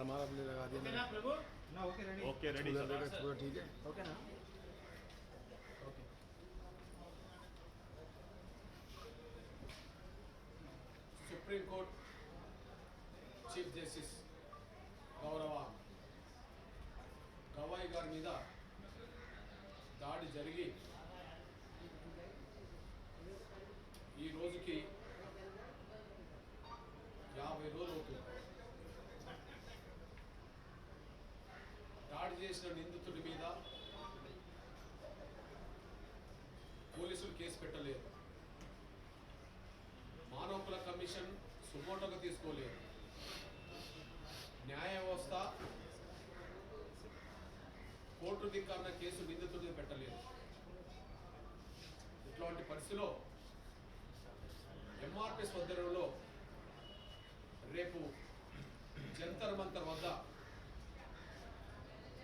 हमारा भी लगा देना। ना प्रभु ना ओके रेडी पूरा ठीक है। ओके ना okay. Supreme court chief justice Gaurav Gavai गारी मीद दाड़ी जरिगी ఈ రోజుకి 50 రోజులు అవుతుంది. దాడి చేసిన నిందితుడి మీద పోలీసులు కేసు పెట్టలేదు. మానవ హక్కుల కమిషన్ సుమోటోగా తీసుకోలేదు. న్యాయ వ్యవస్థ కోర్టు ధిక్కారణ కేసు నిందితుడిని పెట్టలేదు. ఇట్లాంటి పరిస్థితిలో ఎంఆర్పిఎస్ ఆధ్వర్యంలో రేపు జంతర్ మంతర్ వద్ద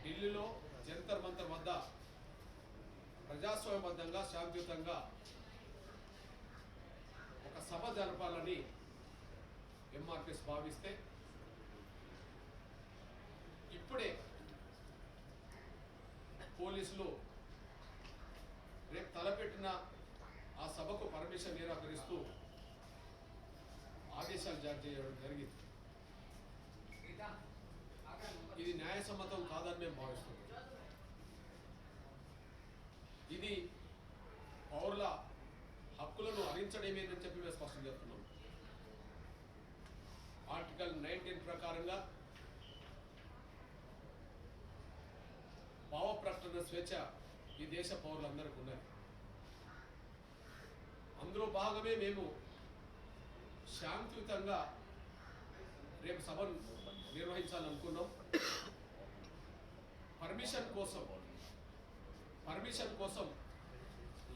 ఢిల్లీలో జంతర్ మంతర్ వద్ద ప్రజాస్వామ్యబద్ధంగా శాంతియుతంగా ఒక సభ జరపాలని ఎంఆర్పిఎస్ భావిస్తే ఇప్పుడే పోలీసులు రేపు తలపెట్టిన ఆ సభకు పర్మిషన్ నిరాకరిస్తూ ఆదేశాలు జారీ చేయడం జరిగింది. ఇది న్యాయసమ్మతం కాదని మేము భావిస్తున్నాం. ఇది పౌరుల హక్కులను హరించడమేనని చెప్పి మేము స్పష్టం చేస్తున్నాం. ఆర్టికల్ 19 ప్రకారంగా భావ ప్రకటన స్వేచ్ఛ ఈ దేశ పౌరులందరికీ ఉన్నది. అందులో భాగమే మేము శాంతియుతంగా రేపు సభను నిర్వహించాలనుకున్నాం. పర్మిషన్ కోసం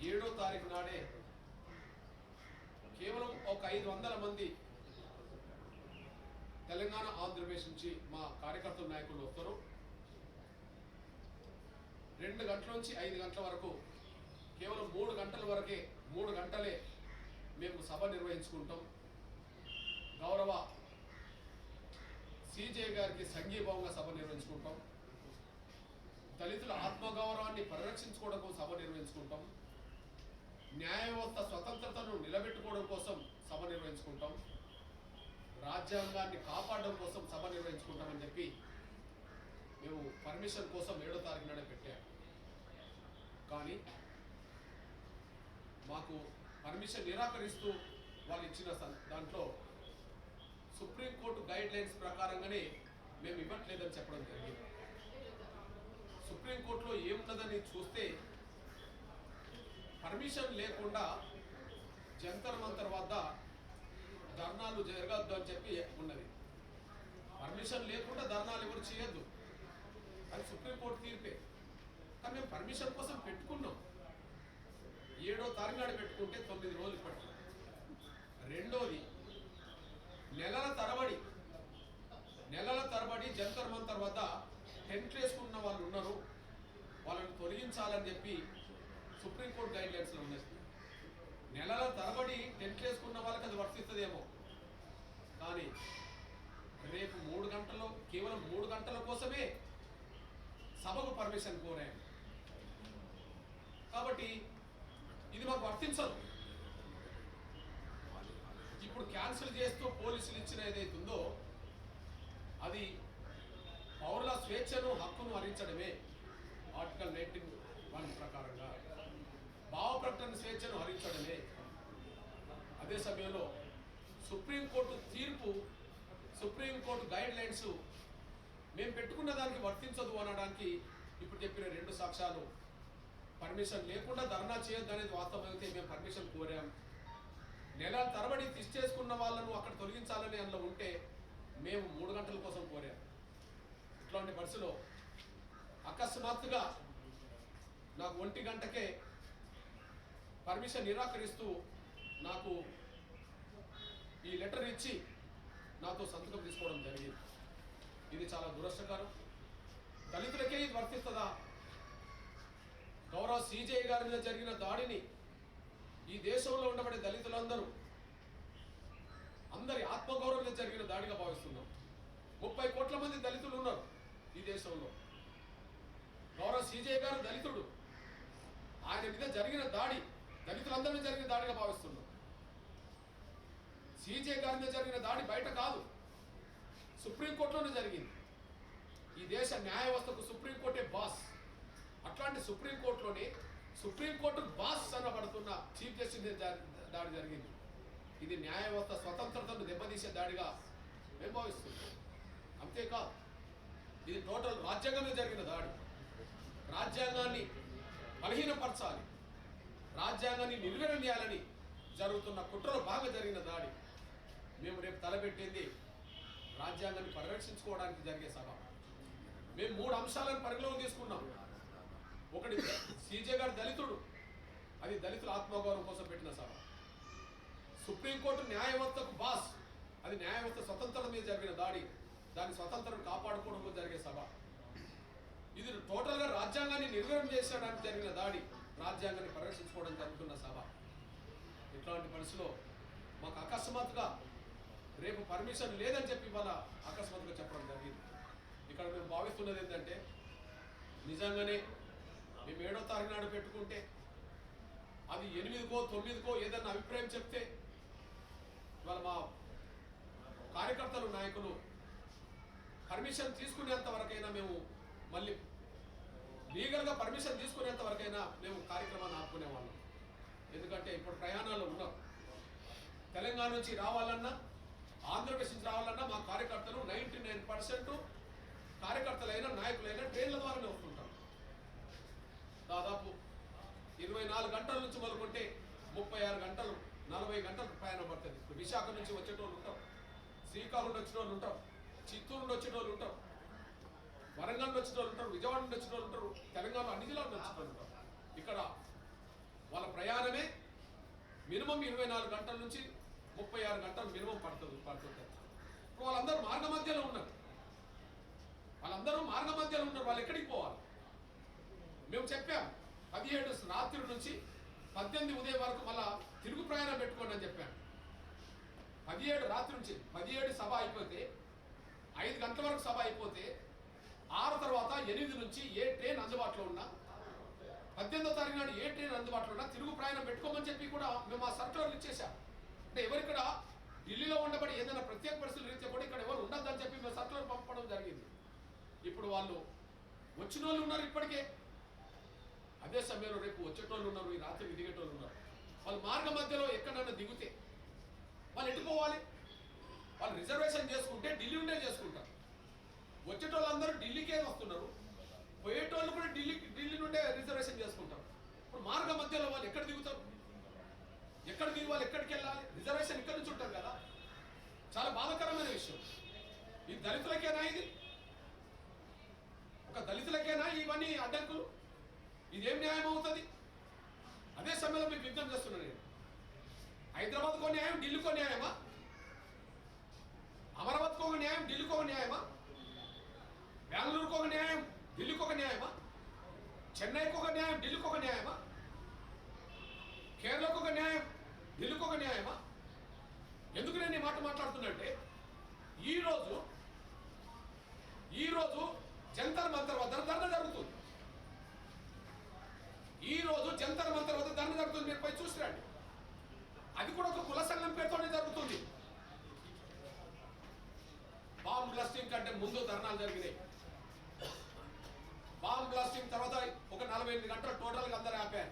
7వ తారీఖు నాడే కేవలం ఒక 500 మంది తెలంగాణ ఆంధ్రప్రదేశ్ నుంచి మా కార్యకర్తల నాయకులు వస్తారు. 2 గంటల నుంచి 5 గంటల వరకు కేవలం 3 గంటలే మేము సభ నిర్వహించుకుంటాం. గౌరవ సిజే గారికి సంఘీభావంగా సభ నిర్వహించుకుంటాం. దళితుల ఆత్మగౌరవాన్ని పరిరక్షించుకోవడం కోసం సభ నిర్వహించుకుంటాం. న్యాయ వ్యవస్థ స్వతంత్రతను నిలబెట్టుకోవడం కోసం సభ నిర్వహించుకుంటాం. రాజ్యాంగాన్ని కాపాడడం కోసం సభ నిర్వహించుకుంటామని చెప్పి మేము పర్మిషన్ కోసం 7వ తారీఖు నాడే పెట్టాము. కానీ మాకు పర్మిషన్ నిరాకరిస్తూ వాళ్ళు ఇచ్చిన దాంట్లో సుప్రీంకోర్టు గైడ్ లైన్స్ ప్రకారంగానే మేము ఇవ్వట్లేదని చెప్పడం జరిగింది. సుప్రీంకోర్టులో ఏమున్నదని చూస్తే పర్మిషన్ లేకుండా జంతర్ మంతర్ వద్ద ధర్నాలు జరగద్దు అని చెప్పి ఉన్నది. పర్మిషన్ లేకుండా ధర్నాలు ఎవరు చేయొద్దు అది సుప్రీంకోర్టు తీర్పే. కానీ మేము పర్మిషన్ కోసం పెట్టుకున్నాం. 7వ తారీఖు నాడు పెట్టుకుంటే 9 రోజులు పడుతుంది. రెండోది నెలల తరబడి జంతర్ మంతర్ వద్ద టెంట్లు వేసుకున్న వాళ్ళు ఉన్నారు. వాళ్ళని తొలగించాలని చెప్పి సుప్రీంకోర్టు గైడ్ లైన్స్లో ఉన్నది. నెలల తరబడి టెంట్లు వేసుకున్న వాళ్ళకి అది వర్తిస్తుందేమో. కానీ రేపు 3 గంటల్లో కేవలం 3 గంటల కోసమే సభకు పర్మిషన్ కోరాము. కాబట్టి ఇది మాకు వర్తించదు. ఇప్పుడు క్యాన్సిల్ చేస్తూ పోలీసులు ఇచ్చిన ఏదైతుందో అది పౌరుల స్వేచ్ఛను హక్కును హరించడమే. ఆర్టికల్ 19(1) ప్రకారంగా భావ ప్రకటన స్వేచ్ఛను హరించడమే. అదే సమయంలో సుప్రీంకోర్టు తీర్పు, సుప్రీంకోర్టు గైడ్ లైన్స్ మేము పెట్టుకున్న దానికి వర్తించదు అనడానికి ఇప్పుడు చెప్పిన 2 సాక్ష్యాలు. పర్మిషన్ లేకుండా ధర్నా చేయొద్దు అనేది వాస్తవమైతే మేము పర్మిషన్ కోరాం. నెలల తరబడి తీసుకున్న వాళ్ళను అక్కడ తొలగించాలని అందులో ఉంటే మేము 3 గంటల కోసం కోరాం. ఇట్లాంటి పరిస్థితిలో అకస్మాత్తుగా నాకు 1 గంటకే పర్మిషన్ నిరాకరిస్తూ నాకు ఈ లెటర్ ఇచ్చి నాతో సంతకం తీసుకోవడం జరిగింది. ఇది చాలా దురదృష్టకరం. దళితులకే ఇది వర్తిస్తుందా? గౌరవ సిజే గారి మీద జరిగిన దాడిని ఈ దేశంలో ఉండబడే దళితులందరూ అందరి ఆత్మగౌరవం మీద జరిగిన దాడిగా భావిస్తున్నాం. 30 కోట్ల మంది దళితులు ఉన్నారు ఈ దేశంలో. గౌరవ సీజే గారు దళితుడు. ఆయన మీద జరిగిన దాడి దళితులందరి మీద జరిగిన దాడిగా భావిస్తున్నాం. సీజే గారి మీద జరిగిన దాడి బయట కాదు, సుప్రీంకోర్టులోనే జరిగింది. ఈ దేశ న్యాయ వ్యవస్థకు సుప్రీంకోర్టే బాస్. అట్లాంటి సుప్రీంకోర్టులోనే సుప్రీంకోర్టు బాస్ అనబడుతున్న చీఫ్ జస్టిస్ దాడి జరిగింది. ఇది న్యాయ వ్యవస్థ స్వతంత్రతను దెబ్బతీసే దాడిగా మేము భావిస్తున్నాం. అంతేకాదు, ఇది టోటల్ రాజ్యాంగం మీద జరిగిన దాడి. రాజ్యాంగాన్ని బలహీనపరచాలి, రాజ్యాంగాన్ని నిర్వీర్యం చేయాలని జరుగుతున్న కుట్రలో బాగా జరిగిన దాడి. మేము రేపు తలపెట్టింది రాజ్యాంగాన్ని పరిరక్షించుకోవడానికి జరిగే సభ. మేము 3 అంశాలను పరిగణలోకి తీసుకున్నాం. ఒకటి, సీజే గారు దళితుడు, అది దళితుల ఆత్మగౌరవం కోసం పెట్టిన సభ. సుప్రీంకోర్టు న్యాయ వ్యవస్థకు బాస్, అది న్యాయ వ్యవస్థ స్వతంత్రత మీద జరిగిన దాడి, దాని స్వతంత్రం కాపాడుకోవడం కోసం జరిగే సభ. ఇది టోటల్గా రాజ్యాంగాన్ని నిర్వీర్యం చేసడానికి జరిగిన దాడి, రాజ్యాంగాన్ని పరిరక్షించుకోవడం జరుగుతున్న సభ. ఇట్లాంటి పరిస్థితిలో మాకు అకస్మాత్తుగా రేపు పర్మిషన్ లేదని చెప్పి ఇవాళ అకస్మాత్తుగా చెప్పడం జరిగింది. ఇక్కడ మేము భావిస్తున్నది ఏంటంటే, నిజంగానే మేము 7వ తారీఖు నాడు పెట్టుకుంటే అది 8కో 9కో ఏదన్నా అభిప్రాయం చెప్తే ఇవాళ మా కార్యకర్తలు నాయకులు పర్మిషన్ తీసుకునేంత వరకైనా మేము మళ్ళీ లీగల్గా పర్మిషన్ తీసుకునేంత వరకైనా మేము కార్యక్రమాన్ని ఆపుకునేవాళ్ళం. ఎందుకంటే ఇప్పుడు ప్రయాణాలు ఉన్నాం. తెలంగాణ నుంచి రావాలన్నా, ఆంధ్రప్రదేశ్ నుంచి రావాలన్నా మా కార్యకర్తలు 99% కార్యకర్తలైనా నాయకులైనా ట్రైన్ల ద్వారానే వస్తుంటారు. దాదాపు 24 గంటల నుంచి మొదలుకుంటే 36 గంటలు 40 గంటలు ప్రయాణం పడుతుంది. ఇప్పుడు విశాఖ నుంచి వచ్చేటోళ్ళు ఉంటారు, శ్రీకాకుళం నుంచి వచ్చేటోళ్ళు ఉంటారు, చిత్తూరు నుండి వచ్చేటోళ్ళు ఉంటారు, వరంగల్ నుంచి వచ్చేటోళ్ళు ఉంటారు, విజయవాడ నుంచి వచ్చేటోళ్ళు ఉంటారు, తెలంగాణ అన్ని జిల్లాల నుంచి వచ్చేటోళ్ళు ఉంటారు. ఇక్కడ వాళ్ళ ప్రయాణమే మినిమం 24 గంటల నుంచి 36 గంటలు మినిమం పడుతుంది. ఇప్పుడు వాళ్ళందరూ మార్గ మధ్యలో ఉన్నారు. వాళ్ళు ఎక్కడికి పోవాలి? మేము చెప్పాం 17 రాత్రి నుంచి 18 ఉదయం వరకు మళ్ళా తిరుగు ప్రయాణం పెట్టుకోండి అని చెప్పాను. 17 రాత్రి నుంచి 17 సభ అయిపోతే 5 గంటల వరకు సభ అయిపోతే 6 తర్వాత 8 నుంచి ఏ ట్రైన్ అందుబాటులో ఉన్నా, 18వ తారీఖు నాడు ఏ ట్రైన్ అందుబాటులో ఉన్నా తిరుగు ప్రయాణం పెట్టుకోమని చెప్పి కూడా మేము ఆ సర్క్యులర్లు ఇచ్చేసాం. అంటే ఎవరిక్కడ ఢిల్లీలో ఉండబడి ఏదైనా ప్రత్యేక పరిస్థితులు రీత్యా కూడా ఇక్కడ ఎవరు ఉండద్దని చెప్పి మేము సర్క్యులర్ పంపడం జరిగింది. ఇప్పుడు వాళ్ళు వచ్చిన వాళ్ళు ఉన్నారు ఇప్పటికే. అదే సమయంలో రేపు వచ్చేటోళ్ళు ఉన్నారు, ఈ రాత్రికి దిగేటోళ్ళు ఉన్నారు. వాళ్ళు మార్గ మధ్యలో ఎక్కడైనా దిగితే వాళ్ళు ఎట్టుకోవాలి? వాళ్ళు రిజర్వేషన్ చేసుకుంటే ఢిల్లీ ఉండే చేసుకుంటారు. వచ్చేటోళ్ళు అందరూ ఢిల్లీకే వస్తున్నారు, పోయేటోళ్ళు కూడా ఢిల్లీ నుండే రిజర్వేషన్ చేసుకుంటారు. ఇప్పుడు మార్గ మధ్యలో వాళ్ళు ఎక్కడ దిగుతారు? ఎక్కడ దిగి వాళ్ళు ఎక్కడికి వెళ్ళాలి? రిజర్వేషన్ ఇక్కడ నుంచి ఉంటారు కదా. చాలా బాధాకరమైన విషయం. ఈ దళితులకేనా ఇది? ఒక దళితులకేనా ఇవన్నీ అడ్డంకులు? ఇదేం న్యాయం అవుతుంది? అదే సమయంలో మీకు విజ్ఞప్తి చేస్తున్నాను నేను, హైదరాబాద్కో న్యాయం, ఢిల్లీకో న్యాయమా? అమరావతికి ఒక న్యాయం, ఢిల్లీకి ఒక న్యాయమా? బెంగళూరుకు ఒక న్యాయం, ఢిల్లీకి ఒక న్యాయమా? చెన్నైకి ఒక న్యాయం, ఢిల్లీకి ఒక న్యాయమా? కేరళకు ఒక న్యాయం, ఢిల్లీకి ఒక న్యాయమా? ఎందుకు నేను ఈ మాట మాట్లాడుతున్నట్టే, ఈరోజు జంతర్ మంతర్ వద్ద ధర్నా జరుగుతుంది. ఈరోజు జంతర్ మంతర్ వద్ద ధర్నా జరుగుతుంది. మీరు పై చూసి రండి. అది కూడా ఒక కుల సంఘం పేరుతోనే జరుగుతుంది. బాంబ్ బ్లాస్టింగ్ కంటే ముందు ధర్నాలు జరిగినాయి. బాంబ్ బ్లాస్టింగ్ తర్వాత ఒక 48 గంటలు టోటల్గా అందరూ ఆపారు.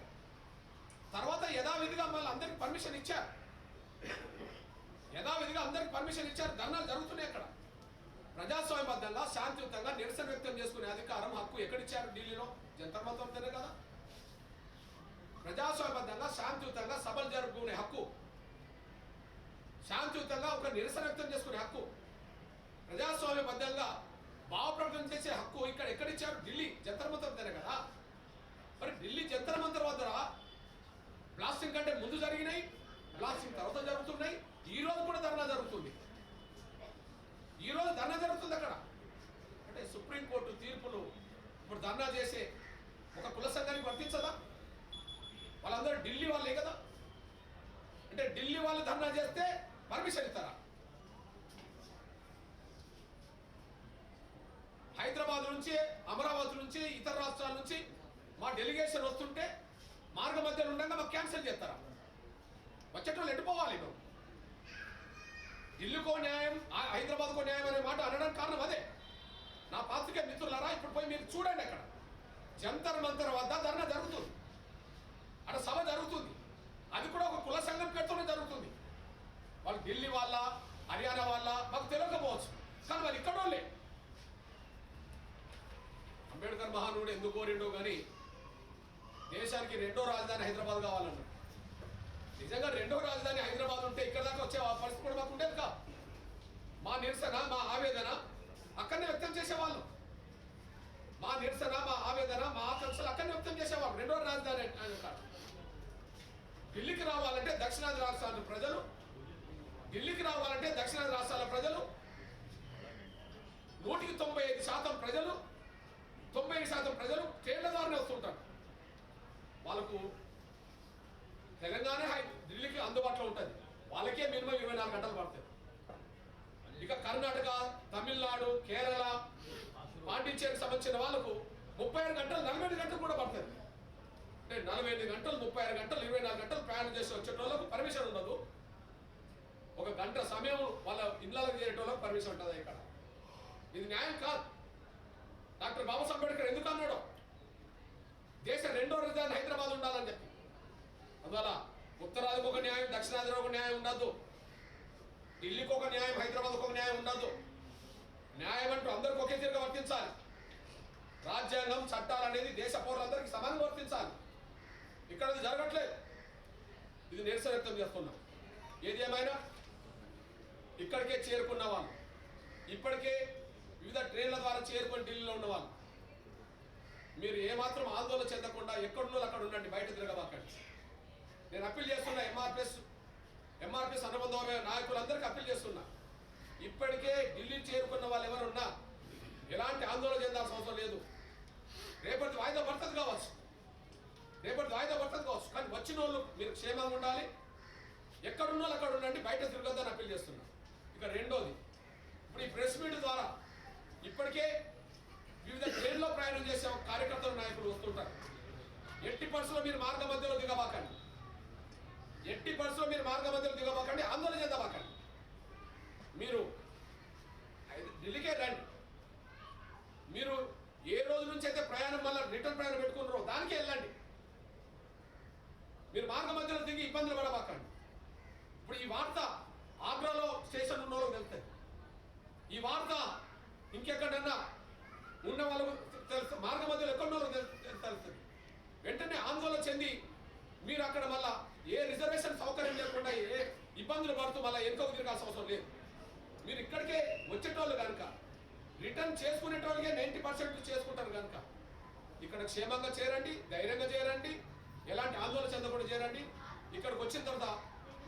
తర్వాత యథావిధిగా మళ్ళీ అందరికి పర్మిషన్ ఇచ్చారు. ధర్నాలు జరుగుతున్నాయి. అక్కడ ప్రజాస్వామ్యబద్ధంగా శాంతియుతంగా నిరసన వ్యక్తం చేసుకునే అధికారం, హక్కు ఎక్కడిచ్చారు? ఢిల్లీలో జంతర్ మంతర్ వద్దనే కదా. ప్రజాస్వామ్యబద్ధంగా శాంతియుతంగా సభలు జరుపుకునే హక్కు, శాంతియుతంగా ఒక నిరసన వ్యక్తం చేసుకునే హక్కు, ప్రజాస్వామ్యబద్ధంగా భావ ప్రకటన చేసే హక్కు ఇక్కడ ఎక్కడిచ్చారు? ఢిల్లీ జంతర్ మంతర్ వద్దనే కదా. మరి ఢిల్లీ జంతర్ మంతర్ వద్ద బ్లాస్టింగ్ కంటే ముందు జరిగినాయి, బ్లాస్టింగ్ తర్వాత జరుగుతున్నాయి. ఈ రోజు కూడా ధర్నా జరుగుతుంది. అక్కడ అంటే సుప్రీంకోర్టు తీర్పులు ఇప్పుడు ధర్నా చేసే ఒక కుల సంఘానికి వర్తించదా? వాళ్ళందరూ ఢిల్లీ వాళ్ళే కదా. అంటే ఢిల్లీ వాళ్ళు ధర్నా చేస్తే పర్మిషన్ ఇస్తారా? నుంచి అమరావతి నుంచి ఇతర రాష్ట్రాల నుంచి మా డెలిగేషన్ వస్తుంటే మార్గ మధ్యలో ఉండగా మాకు క్యాన్సిల్ చేస్తారా? వచ్చేటోళ్ళు ఎట్టుపోవాలి మేము. ఢిల్లీకో న్యాయం హైదరాబాద్కో న్యాయం అనే మాట అనడానికి కారణం అదే. నా పాత్రికే మిత్రులారా, ఇప్పుడు పోయి మీరు చూడండి, అక్కడ జంతర్ మంతర్ వద్ద ధర్నా జరుగుతుంది, అక్కడ సభ జరుగుతుంది. అది కూడా ఒక కుల సంఘం పేరుతోనే జరుగుతుంది. వాళ్ళు ఢిల్లీ వాళ్ళ హర్యానా వాళ్ళ మాకు తెలియకపోవచ్చు, కానీ వాళ్ళు ఇక్కడ వాళ్ళే. అంబేద్కర్ మహానుడు ఎందుకు కోరిండో కానీ దేశానికి రెండో రాజధాని హైదరాబాద్ కావాలన్నాడు. నిజంగా రెండో రాజధాని హైదరాబాద్ ఉంటే ఇక్కడ దాకా వచ్చే పరిస్థితి కూడా మాకు ఉండేది కా. మా నిరసన మా ఆవేదన అక్కడనే వ్యక్తం చేసేవాళ్ళు. మా నిరసన మా ఆవేదన మా ఆకాంక్షలు అక్కడనే వ్యక్తం చేసేవాళ్ళు. రెండో రాజధాని ఢిల్లీకి రావాలంటే దక్షిణాది రాష్ట్రాల ప్రజలు, ఢిల్లీకి రావాలంటే దక్షిణాది రాష్ట్రాల ప్రజలు 95% ప్రజలు, 90% ప్రజలు ట్రైన్ల ద్వారానే వస్తుంటారు. వాళ్ళకు తెలంగాణ ఢిల్లీకి అందుబాటులో ఉంటుంది, వాళ్ళకే మినిమం 24 గంటలు పడుతుంది. ఇక కర్ణాటక, తమిళనాడు, కేరళ, పాండిచ్చేరికి సంబంధించిన వాళ్ళకు 36 గంటలు, 48 గంటలు కూడా పడుతుంది. అంటే 48 గంటలు, 36 గంటలు, 24 గంటలు ప్రయాణం చేసి వచ్చేటోళ్ళకు పర్మిషన్ ఉండదు. ఒక గంట సమయం వాళ్ళ ఇళ్ళకి చేరేటోళ్ళకు పర్మిషన్ ఉంటుంది. ఇక్కడ ఇది న్యాయం కాదు. డాక్టర్ బాబాసాహెబ్ అంబేద్కర్ ఎందుకు అన్నాడు దేశ రెండో రాజధాని హైదరాబాద్ ఉండాలని చెప్పి? అందువల్ల ఉత్తరాదికి ఒక న్యాయం, దక్షిణాదిలో ఒక న్యాయం ఉండద్దు, ఢిల్లీకి ఒక న్యాయం, హైదరాబాద్కి ఒక న్యాయం ఉండద్దు. న్యాయం అంటూ అందరికి ఒకే తీరుగా వర్తించాలి. రాజ్యాంగం, చట్టాలు అనేది దేశ పౌరులందరికీ సమానంగా వర్తించాలి. ఇక్కడ అది జరగట్లేదు. ఇది నిరసన వ్యక్తం చేస్తున్నాం. ఏది ఏమైనా ఇక్కడికే చేరుకున్న వాళ్ళు, ఇప్పటికే వివిధ ట్రైన్ల ద్వారా చేరుకొని ఢిల్లీలో ఉన్న వాళ్ళు, మీరు ఏమాత్రం ఆందోళన చెందకుండా ఎక్కడున్నో అక్కడ ఉండండి, బయట తిరగబాకండి. నేను అప్పీల్ చేస్తున్నా ఎంఆర్పిఎస్ అనుబంధ నాయకులందరికీ అప్పీల్ చేస్తున్నా. ఇప్పటికే ఢిల్లీ చేరుకున్న వాళ్ళు ఎవరున్నా ఎలాంటి ఆందోళన చెందాల్సిన అవసరం లేదు. రేపటి వాయిదా పడుతుంది కావచ్చు, కానీ వచ్చిన వాళ్ళు మీరు క్షేమంగా ఉండాలి. ఎక్కడున్నా అక్కడ ఉండండి, బయట తిరగద్దని అప్పీల్ చేస్తున్నా. ఇక రెండోది, ఇప్పుడు ఈ ప్రెస్ మీట్ ద్వారా ఇప్పటికే వివిధ ట్రైన్లో ప్రయాణం చేసే కార్యకర్తలు, నాయకులు వస్తుంటారు. ఎట్టి పరిస్థితుల్లో మీరు మార్గ మధ్యలో దిగబాకండి, ఆందోళన చెందబాకండి. మీరు ఢిల్లీకే రండి. మీరు ఏ రోజు నుంచి అయితే ప్రయాణం మళ్ళీ రిటర్న్ ప్రయాణం పెట్టుకున్నారో దానికే వెళ్ళండి. మీరు మార్గ మధ్యలో దిగి ఇబ్బందులు పడబాకండి. ఇప్పుడు ఈ వార్త ఆగ్రాలో స్టేషన్ ఉన్న వాళ్ళకి తెలుస్తుంది, ఈ వార్త ఇంకెక్కడన్నా ఉన్న వాళ్ళకు తెలుసు, మార్గ మధ్యలో ఎక్కడున్న వాళ్ళకి తెలుస్తుంది. వెంటనే ఆందోళన చెంది మీరు అక్కడ మళ్ళా ఏ రిజర్వేషన్ సౌకర్యం లేకుండా ఏ ఇబ్బందులు పడుతూ మళ్ళీ ఎంతో తిరగాల్సిన అవసరం లేదు. మీరు ఇక్కడికే వచ్చేటోళ్ళు కనుక, రిటర్న్ చేసుకునేటోళ్ళకే 90% చేసుకుంటారు కనుక ఇక్కడ క్షేమంగా చేరండి, ధైర్యంగా చేరండి, ఎలాంటి ఆందోళన చెందకుండా చేరండి. ఇక్కడికి వచ్చిన తర్వాత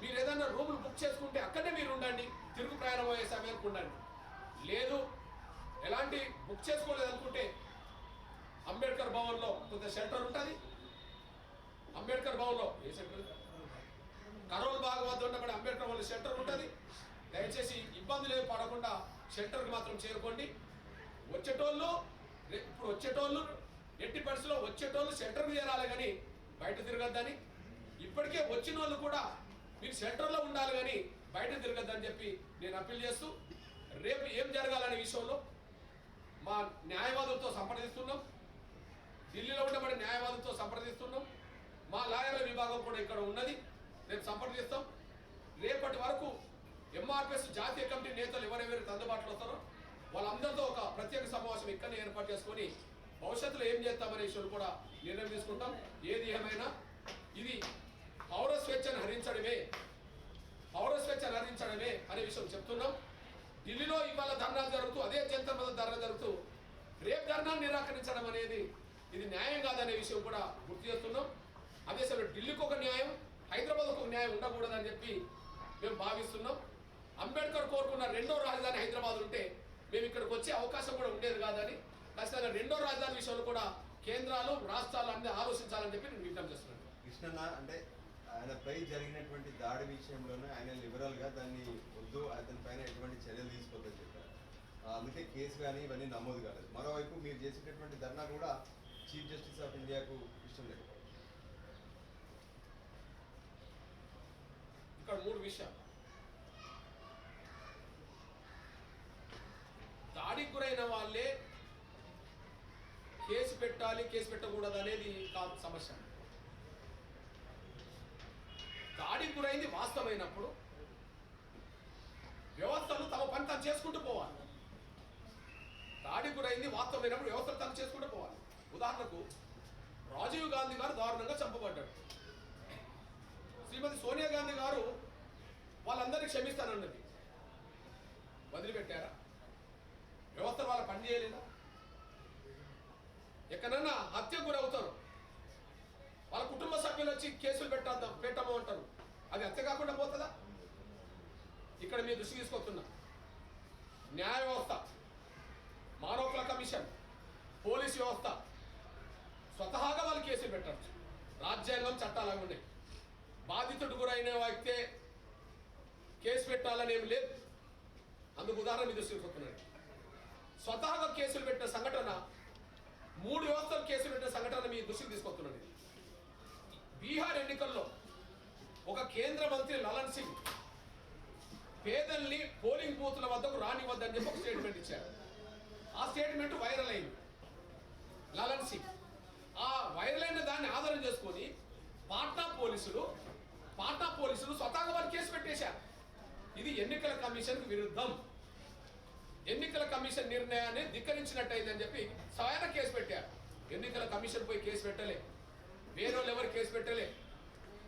మీరు ఏదైనా రూములు బుక్ చేసుకుంటే అక్కడే మీరు ఉండండి, తిరుగు ప్రయాణం అయ్యే సమయానికి ఉండండి. లేదు ఎలాంటి బుక్ చేసుకోలేదు అనుకుంటే అంబేద్కర్ భవన్లో కొంత షెల్టర్ ఉంటుంది. అంబేద్కర్ భవన్లో ఏ షెల్టర్, కరోల్ బాగ్ వద్ద ఉన్నప్పుడు అంబేద్కర్ భవన్ షెల్టర్ ఉంటుంది. దయచేసి ఇబ్బందులు ఏమి పడకుండా షెల్టర్కి మాత్రం చేరుకోండి. వచ్చేటోళ్ళు ఎట్టి పరిస్థితుల్లో వచ్చేటోళ్ళు షెల్టర్కి చేరాలి కానీ బయట తిరగద్దని. ఇప్పటికే వచ్చిన వాళ్ళు కూడా మీరు షెల్టర్లో ఉండాలి కానీ బయట తిరగద్దని చెప్పి నేను అప్పీల్ చేస్తూ, రేపు ఏం జరగాలనే విషయంలో మా న్యాయవాదులతో సంప్రదిస్తున్నాం. ఢిల్లీలో ఉండబడే న్యాయవాదులతో సంప్రదిస్తున్నాం. మా లాయర్ల విభాగం కూడా ఇక్కడ ఉన్నది, రేపు సంప్రదిస్తాం. రేపటి వరకు ఎంఆర్పిఎస్ జాతీయ కమిటీ నేతలు ఎవరెవరైతే అందుబాటులో వస్తారో వాళ్ళందరితో ఒక ప్రత్యేక సమావేశం ఇక్కడనే ఏర్పాటు చేసుకొని భవిష్యత్తులో ఏం చేస్తామనే విషయాలు కూడా నిర్ణయం తీసుకుంటాం. ఏది ఏమైనా ఇది పౌర స్వేచ్ఛను హరించడమే అనే విషయం చెప్తున్నాం. ఢిల్లీలో ఇవాళ ధర్నాలు జరుగుతూ, అదే జంతర్ మంతర్ ధర్నా జరుగుతూ రేపు ధర్నాన్ని నిరాకరించడం అనేది ఇది న్యాయం కాదనే విషయం కూడా గుర్తు చేస్తున్నాం. అదే సరే ఢిల్లీకి ఒక న్యాయం, హైదరాబాద్కు ఒక న్యాయం ఉండకూడదని చెప్పి మేము భావిస్తున్నాం. అంబేద్కర్ కోరుకున్న రెండో రాజధాని హైదరాబాద్ ఉంటే మేము ఇక్కడికి వచ్చే అవకాశం కూడా ఉండేది కాదని, ఖచ్చితంగా రెండో రాజధాని విషయంలో కూడా కేంద్రాలు, రాష్ట్రాలు అన్ని ఆలోచించాలని చెప్పి నేను విజ్ఞప్తి చేస్తున్నాను. కృష్ణన్న అంటే ఆయనపై జరిగినటువంటి దాడి విషయంలోనే ఆయన లిబరల్గా దాన్ని వద్దు, అతని పైన ఎటువంటి చర్యలు తీసుకోవద్దని చెప్పారు. అందుకే కేసు కానీ ఇవన్నీ నమోదు కాలేదు. మరోవైపు మీరు చేసేటటువంటి ధర్నా కూడా చీఫ్ జస్టిస్ ఆఫ్ ఇండియాకు ఇష్టం లేదు. ఇక్కడ మూడు విషయాలు. దాడికి గురైన వాళ్ళే కేసు పెట్టాలి, కేసు పెట్టకూడదు అనేది కాదు సమస్య. దాడికి గురైంది వాస్తవమైనప్పుడు వ్యవస్థలు తమ పని తాను చేసుకుంటూ పోవాలి. దాడికి గురైంది వాస్తవమైనప్పుడు వ్యవస్థలు తాను చేసుకుంటూ పోవాలి. ఉదాహరణకు రాజీవ్ గాంధీ గారు దారుణంగా చంపబడ్డాడు. శ్రీమతి సోనియా గాంధీ గారు వాళ్ళందరినీ క్షమిస్తానన్నది. వదిలిపెట్టారా? వ్యవస్థలు వాళ్ళ పని చేయలేదా? ఎక్కడన్నా హత్యకు గురవుతారు, వాళ్ళ కుటుంబ సభ్యులు వచ్చి కేసులు పెట్టము అంటారు. అది హత్య కాకుండా పోతుందా? ఇక్కడ మీ దృష్టి తీసుకొస్తున్నా. న్యాయ వ్యవస్థ, మానవ హక్కుల కమిషన్, పోలీస్ వ్యవస్థ స్వతహాగా వాళ్ళు కేసులు పెట్టచ్చు. రాజ్యాంగం చట్టాలు అవి ఉన్నాయి. బాధితుడు గురైన వ్యక్తే కేసు పెట్టాలని ఏమి లేదు. అందుకు ఉదాహరణ మీ దృష్టి తీసుకొస్తున్నాను. స్వతహాగా కేసులు పెట్టిన సంఘటన, 3 వ్యవస్థలు కేసులు పెట్టిన సంఘటన మీ దృష్టికి తీసుకొస్తున్నాను. బీహార్ ఎన్నికల్లో ఒక కేంద్ర మంత్రి లలన్ సింగ్ పేదల్ని పోలింగ్ బూత్ల వద్దకు రానివద్దని చెప్పి ఒక స్టేట్మెంట్ ఇచ్చారు. ఆ స్టేట్మెంట్ వైరల్ అయింది. లలన్ సింగ్ ఆ వైరల్ అయిన దాన్ని ఆధారం చేసుకొని పాట్నా పోలీసులు స్వతహాగా వారు కేసు పెట్టేశారు. ఇది ఎన్నికల కమిషన్కు విరుద్ధం. ఎన్నికల కమిషన్ నిర్ణయాన్ని ధిక్కరించినట్టయిందని చెప్పి స్వయాన కేసు పెట్టారు. ఎన్నికల కమిషన్ పోయి కేసు పెట్టలే, వేరే వాళ్ళు ఎవరు కేసు పెట్టలే.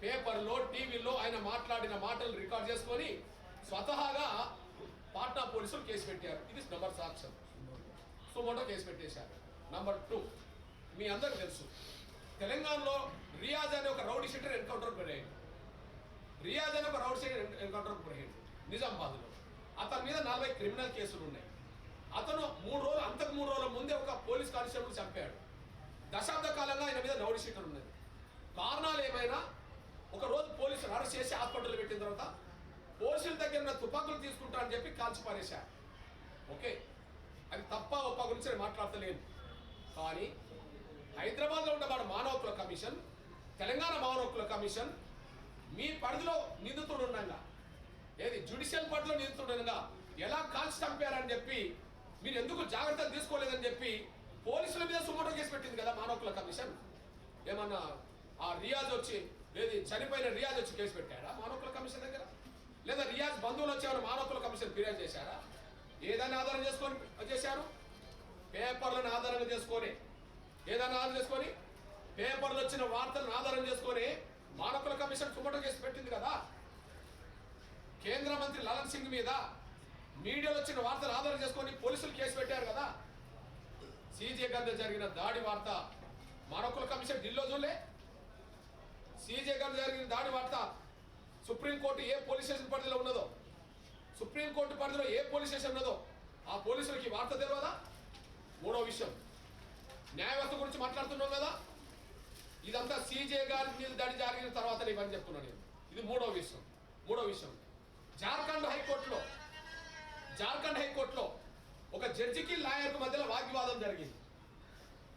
పేపర్లో, టీవీలో ఆయన మాట్లాడిన మాటలు రికార్డ్ చేసుకొని స్వతహాగా పాట్నా పోలీసులు కేసు పెట్టారు. ఇది నంబర్ సాక్ష్యం. సుమోటో కేసు పెట్టేశారు. నంబర్ 2, మీ అందరికి తెలుసు, తెలంగాణలో రియాజ్ అనే ఒక రౌడీ షీటర్ ఎన్కౌంటర్కి గురయ్యాడు. నిజామాబాద్లో. అతని మీద 40 క్రిమినల్ కేసులు ఉన్నాయి. అతను 3 రోజుల ముందే ఒక పోలీస్ కానిస్టేబుల్ చంపాడు. దశాబ్ద కాలంగా ఆయన మీద రౌడీ షీటర్ ఉన్నది. కారణాలు ఏమైనా, ఒక రోజు పోలీసులు అరెస్ట్ చేసి హాస్పిటల్లో పెట్టిన తర్వాత పోలీసుల దగ్గర ఉన్న తుపాకులు తీసుకుంటా అని చెప్పి కాల్చి పారేశారు. ఓకే, అది తప్ప ఒప్ప గురించి నేను మాట్లాడతలేను. కానీ హైదరాబాద్లో ఉండబడిన మానవ హక్కుల కమిషన్, తెలంగాణ మానవ హక్కుల కమిషన్ మీ పరిధిలో నిందితుడు ఉండగా, ఏది జ్యుడిషియల్ పరిధిలో నిందితుడు ఉండగా ఎలా కాల్చి చంపారని చెప్పి మీరు ఎందుకు జాగ్రత్తలు తీసుకోలేదని చెప్పి పోలీసుల మీద సుమోటో కేసు పెట్టింది కదా మానవ హక్కుల కమిషన్. ఏమన్నా ఆ రియాజ్ వచ్చి, లేదు చనిపోయిన రియాజ్ వచ్చి కేసు పెట్టారా మానవ హక్కుల కమిషన్ దగ్గర? లేదా రియాజ్ బంధువులు వచ్చేవారు మానవ హక్కుల కమిషన్ ఫిర్యాదు చేశారా? ఏదైనా ఆధారం చేసుకొని చేశారు? పేపర్లను ఆధారంగా చేసుకొని, ఏదైనా ఆధారం చేసుకొని, పేపర్లు వచ్చిన వార్తలను ఆధారం చేసుకొని మానవ హక్కుల కమిషన్ సుమోటో కేసు పెట్టింది కదా. కేంద్ర మంత్రి లలన్ సింగ్ మీద మీడియాలో వచ్చిన వార్తలు ఆధారం చేసుకొని పోలీసులు కేసు పెట్టారు కదా. సీజే గారి జరిగిన దాడి వార్త మానవ హక్కుల కమిషన్ ఢిల్లీలో చూడలే. సీజే గారి జరిగిన దాడి వార్త సుప్రీంకోర్టు ఏ పోలీస్ స్టేషన్ పరిధిలో ఉన్నదో, సుప్రీంకోర్టు పరిధిలో ఏ పోలీస్ స్టేషన్ ఉన్నదో ఆ పోలీసులకి వార్త తెలియదా? 3వ విషయం, న్యాయ వ్యవస్థ గురించి మాట్లాడుతున్నాం కదా. ఇదంతా సీజే గారి మీద దాడి జరిగిన తర్వాత ఇవన్నీ చెప్తున్నాను నేను. ఇది 3వ విషయం. జార్ఖండ్ హైకోర్టులో ఒక జడ్జికి లాయర్కు మధ్యలో వాగ్వివాదం జరిగింది.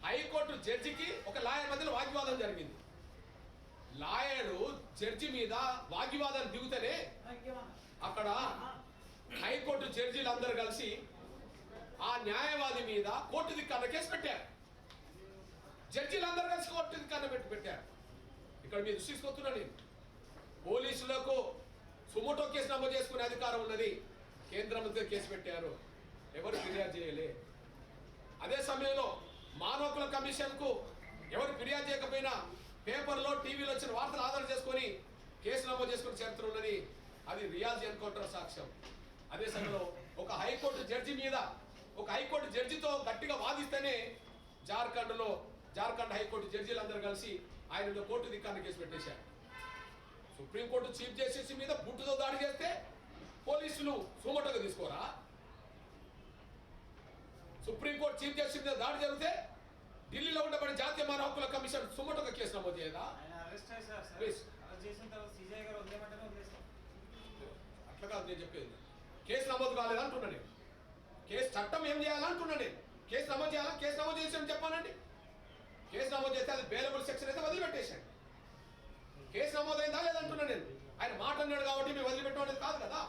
హైకోర్టు జడ్జికి ఒక లాయర్ మధ్యలో వాగ్వివాదం జరిగింది. లాయరు జడ్జి మీద వాగ్వివాదాన్ని దిగుతేనే అక్కడ హైకోర్టు జడ్జీలు అందరూ కలిసి ఆ న్యాయవాది మీద కోర్టు ధిక్కార కేసు పెట్టారు. జడ్జీలందరూ కలిసి కోర్టు ధిక్కార పెట్టారు. ఇక్కడ మీరు దృష్టికొస్తున్నా నేను, పోలీసులకు సుమోటో కేసు నమోదు చేసుకునే అధికారం ఉన్నది. కేంద్ర మంత్రి కేసు పెట్టారు, ఎవరు ఫిర్యాదు చేయలే. అదే సమయంలో మానవ హక్కుల కమిషన్కు ఎవరు ఫిర్యాదు చేయకపోయినా పేపర్లో, టీవీలో వచ్చిన వార్తలు ఆధారం చేసుకొని కేసు నమోదు చేసుకునే చరిత్ర ఉన్నది. అది రియాజ్ ఎన్కౌంటర్ సాక్ష్యం. అదే సమయంలో ఒక హైకోర్టు జడ్జితో గట్టిగా వాదిస్తేనే జార్ఖండ్ హైకోర్టు జడ్జీలందరూ కలిసి ఆయన మీద కోర్టు ధిక్కార కేసు పెట్టేశారు. సుప్రీంకోర్టు చీఫ్ జస్టిస్ మీద బుట్టుతో దాడి చేస్తే పోలీసులు సుమోటోగా తీసుకోరా? సుప్రీంకోర్టు చీఫ్ జస్టిస్ మీద దాడి జరిగితే ఢిల్లీలో ఉండబడిన జాతీయ మానవ హక్కుల కమిషన్ సుమోటోగా కేసు నమోదు చేయదా? అట్లా కాదు నేను చెప్పేది. కేసు నమోదు కాలేదంటున్నా నేను. కేసు చట్టం ఏం చేయాలంటున్నా నేను. కేసు నమోదు చేయాలా? కేసు నమోదు చేసాను చెప్పానండి. కేసు నమోదు చేస్తే అది బెయిలబుల్ సెక్షన్ అయితే వదిలిపెట్టేశాను. కేసు నమోదైందా లేదంటున్నా నేను. ఆయన మాట అన్నాడు కాబట్టి మేము వదిలిపెట్టడం అనేది కాదు కదా.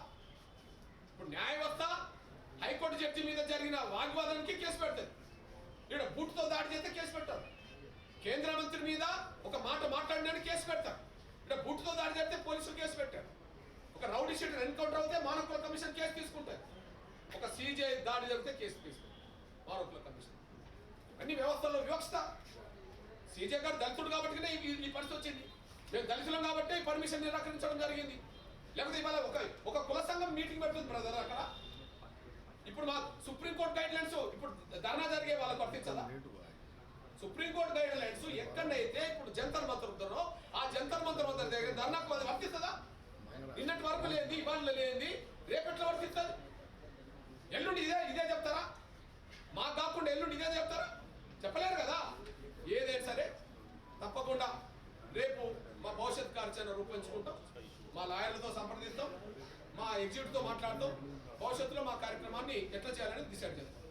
ఇప్పుడు న్యాయ వ్యవస్థ హైకోర్టు జడ్జి మీద జరిగిన వాగ్వాదానికి కేసు పెడుతుంది. ఇక్కడ బూట్తో దాడి చేస్తే కేసు పెట్టారు. కేంద్ర మంత్రి మీద ఒక మాట మాట్లాడినానికి కేసు పెడతారు. ఇక్కడ బూట్తో దాడి చేస్తే పోలీసులు కేసు పెట్టారు. ఒక రౌడీ షీటర్ ఎన్కౌంటర్ అవుతే మానవ కమిషన్ కేసు తీసుకుంటారు. ఒక సీజే దాడి జరిగితే కేసు తీసుకుంటారు మానవ కమిషన్. అన్ని వ్యవస్థల్లో వివక్షత. సీజే గారు దళితుడు కాబట్టి ఈ పరిస్థితి వచ్చింది. మేము దళితులం కాబట్టి పర్మిషన్ నిరాకరించడం జరిగింది. లేకపోతే ఇవాళ ఒక కుల సంఘం మీటింగ్ పెడుతుంది బ్రదర్ అక్కడ. ఇప్పుడు మా సుప్రీంకోర్టు గైడ్ లైన్స్ ఇప్పుడు ధర్నా జరిగే వాళ్ళకి వర్తించదా? సుప్రీంకోర్టు గైడ్ లైన్స్ ఎక్కడైతే ఇప్పుడు జంతర్ మంతర్ ఉంటుందో ఆ జంతర్ మంతర్ వద్ద దగ్గర ధర్నాకు అది వర్తిస్తుందా? నిన్నటి వరకు లేనిది ఇవాళ లేనిది రేపట్లో వర్తిస్తుంది. ఎల్లుండి ఇదే చెప్తారా? మాకు కాకుండా ఎల్లుండి ఇదే చెప్తారా? చెప్పలేరు కదా. ఏదైనా సరే తప్పకుండా రేపు మా భవిష్యత్ కార్యాచరణ రూపొందించుకుంటాం. మా లాయర్లతో సంప్రదిస్తాం, మా ఎగ్జిక్యూటివ్తో మాట్లాడతాం. భవిష్యత్తులో మా కార్యక్రమాన్ని ఎట్లా చేయాలని డిసైడ్ చేస్తాం.